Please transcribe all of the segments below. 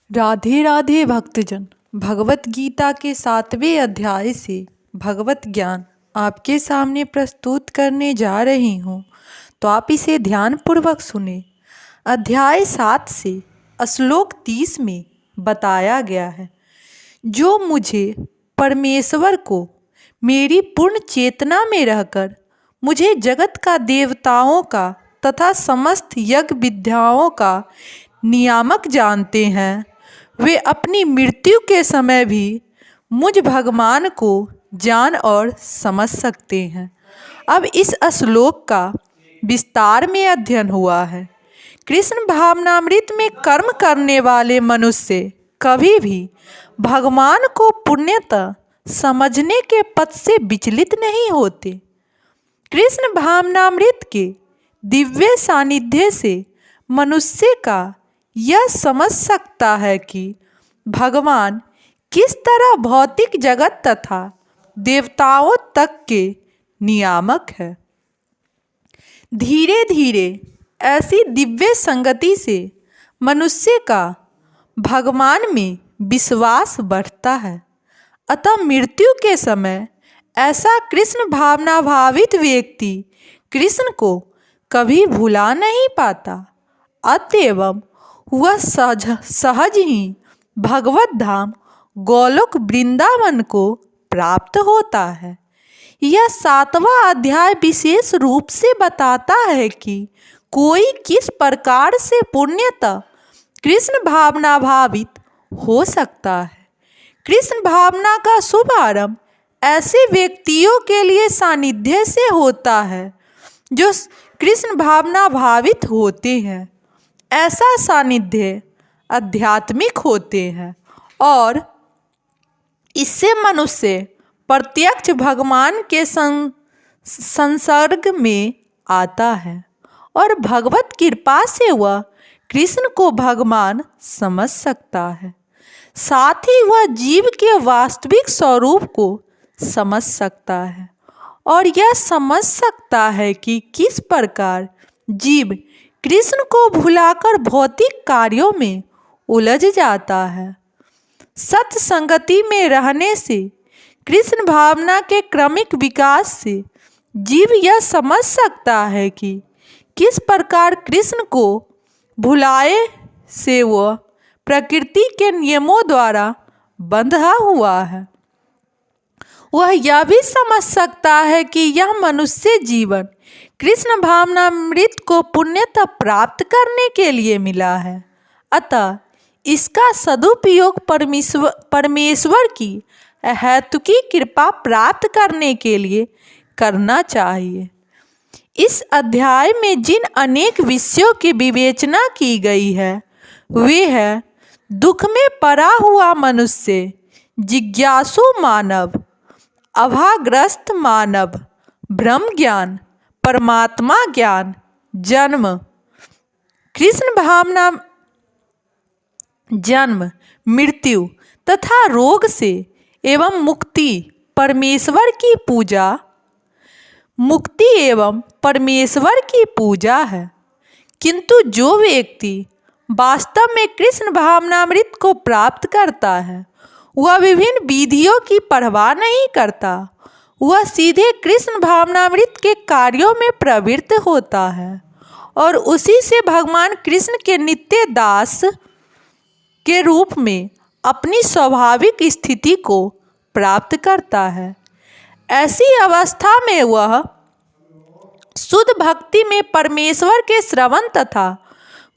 राधे राधे भक्तजन। भगवत गीता के 7वें अध्याय से भगवत ज्ञान आपके सामने प्रस्तुत करने जा रही हूँ, तो आप इसे ध्यानपूर्वक सुने। अध्याय 7 से श्लोक 30 में बताया गया है, जो मुझे परमेश्वर को मेरी पूर्ण चेतना में रहकर मुझे जगत का देवताओं का तथा समस्त यज्ञ विद्याओं का नियामक जानते हैं, वे अपनी मृत्यु के समय भी मुझ भगवान को जान और समझ सकते हैं। अब इस श्लोक का विस्तार में अध्ययन हुआ है। कृष्ण भावनामृत में कर्म करने वाले मनुष्य कभी भी भगवान को पूर्णतः समझने के पथ से विचलित नहीं होते। कृष्ण भावनामृत के दिव्य सानिध्य से मनुष्य का यह समझ सकता है कि भगवान किस तरह भौतिक जगत तथा देवताओं तक के नियामक है। धीरे धीरे ऐसी दिव्य संगति से मनुष्य का भगवान में विश्वास बढ़ता है, अतः मृत्यु के समय ऐसा कृष्ण भावना भावित व्यक्ति कृष्ण को कभी भुला नहीं पाता। अतएव वह सहज ही भगवत धाम गोलोक वृंदावन को प्राप्त होता है। यह 7वां अध्याय विशेष रूप से बताता है कि कोई किस प्रकार से पुण्यतः कृष्ण भावना भावित हो सकता है। कृष्ण भावना का शुभारंभ ऐसे व्यक्तियों के लिए सानिध्य से होता है जो कृष्ण भावना भावित होते हैं। ऐसा सानिध्य आध्यात्मिक होते हैं और इससे मनुष्य प्रत्यक्ष भगवान के संसर्ग में आता है और भगवत कृपा से वह कृष्ण को भगवान समझ सकता है। साथ ही वह जीव के वास्तविक स्वरूप को समझ सकता है और यह समझ सकता है कि किस प्रकार जीव कृष्ण को भुलाकर भौतिक कार्यों में उलझ जाता है। सत्संगति में रहने से कृष्ण भावना के क्रमिक विकास से जीव यह समझ सकता है कि किस प्रकार कृष्ण को भुलाए से वह प्रकृति के नियमों द्वारा बंधा हुआ है। वह यह भी समझ सकता है कि यह मनुष्य जीवन कृष्ण भावनामृत को पुण्यतः प्राप्त करने के लिए मिला है, अतः इसका सदुपयोग परमेश्वर की अहेतुकी कृपा प्राप्त करने के लिए करना चाहिए। इस अध्याय में जिन अनेक विषयों की विवेचना की गई है वे है दुख में पड़ा हुआ मनुष्य, जिज्ञासु मानव, अभाग्रस्त मानव, ब्रह्म ज्ञान, परमात्मा ज्ञान, जन्म, कृष्ण भावना, जन्म, मृत्यु तथा रोग से एवं मुक्ति, परमेश्वर की पूजा, मुक्ति एवं परमेश्वर की पूजा है। किंतु जो व्यक्ति वास्तव में कृष्ण भावनामृत को प्राप्त करता है वह विभिन्न विधियों की परवाह नहीं करता, वह सीधे कृष्ण भावनामृत के कार्यों में प्रवृत्त होता है और उसी से भगवान कृष्ण के नित्य दास के रूप में अपनी स्वाभाविक स्थिति को प्राप्त करता है। ऐसी अवस्था में वह शुद्ध भक्ति में परमेश्वर के श्रवण तथा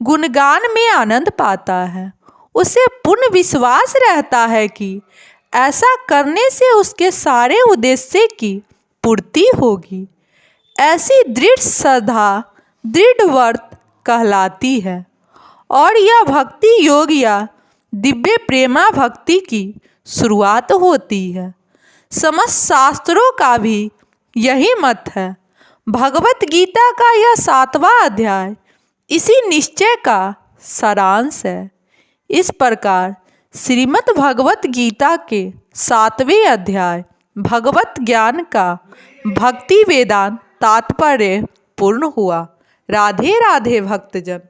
गुणगान में आनंद पाता है। उसे पूर्ण विश्वास रहता है कि ऐसा करने से उसके सारे उद्देश्य की पूर्ति होगी। ऐसी दृढ़ श्रद्धा दृढ़ व्रत कहलाती है और यह भक्ति योग या दिव्य प्रेमा भक्ति की शुरुआत होती है। समस्त शास्त्रों का भी यही मत है। भगवत गीता का यह 7वां अध्याय इसी निश्चय का सारांश है। इस प्रकार श्रीमद् भगवत गीता के 7वें अध्याय भगवत ज्ञान का भक्ति वेदांत तात्पर्य पूर्ण हुआ। राधे राधे भक्तजन।